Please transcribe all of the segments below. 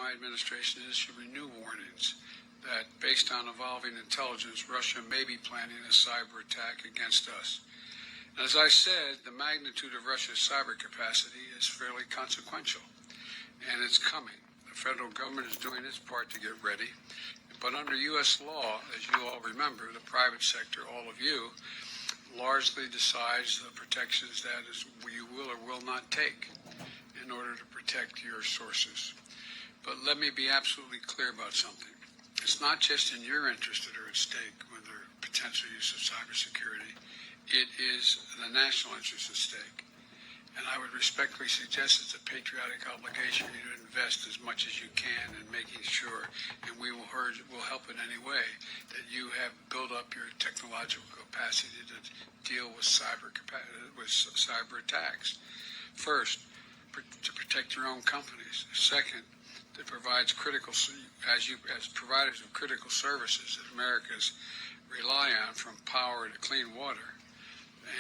my administration to issue renewed warnings that, based on evolving intelligence, Russia may be planning a cyber attack against us. And as I said, the magnitude of Russia's cyber capacity is fairly consequential, and it's coming. The federal government is doing its part to get ready, but under U.S. law, as you all remember, the private sector, all of you, largely decides the protections that you will or will not take in order to protect your sources. But let me be absolutely clear about something. It's not just in your interest that are at stake with the potential use of cybersecurity. It is the national interest at stake. And I would respectfully suggest it's a patriotic obligation for you to invest as much as you can in making sure, and we will help in any way, that you have built up your technological capacity to deal with cyber attacks. First, to protect your own companies. Second, that provides as providers of critical services that Americans rely on, from power to clean water.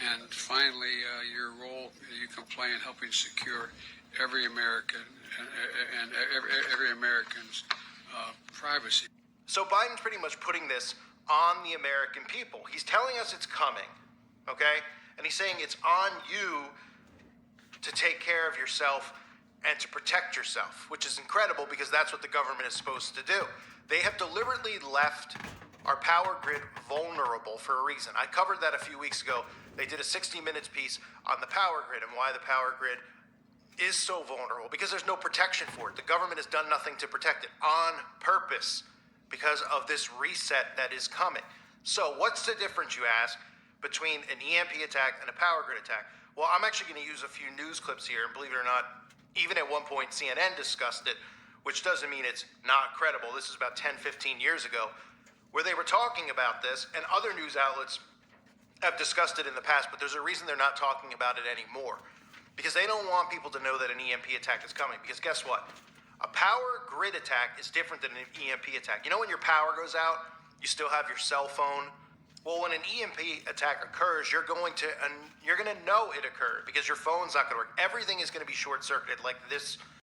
And finally, your role you can play in helping secure every American and every American's privacy. So Biden's pretty much putting this on the American people. He's telling us it's coming, okay? And he's saying it's on you to take care of yourself and to protect yourself, which is incredible because that's what the government is supposed to do. They have deliberately left our power grid vulnerable for a reason. I covered that a few weeks ago. They did a 60 Minutes piece on the power grid and why the power grid is so vulnerable, because there's no protection for it. The government has done nothing to protect it on purpose because of this reset that is coming. So what's the difference, you ask, between an EMP attack and a power grid attack? Well, I'm actually going to use a few news clips here, and believe it or not, even at one point CNN discussed it, which doesn't mean it's not credible. This is about 10, 15 years ago, where they were talking about this, and other news outlets have discussed it in the past, but there's a reason they're not talking about it anymore. Because they don't want people to know that an EMP attack is coming. Because guess what? A power grid attack is different than an EMP attack. You know, when your power goes out, you still have your cell phone? Well, when an EMP attack occurs, you're going to know it occurred because your phone's not going to work. Everything is going to be short-circuited like this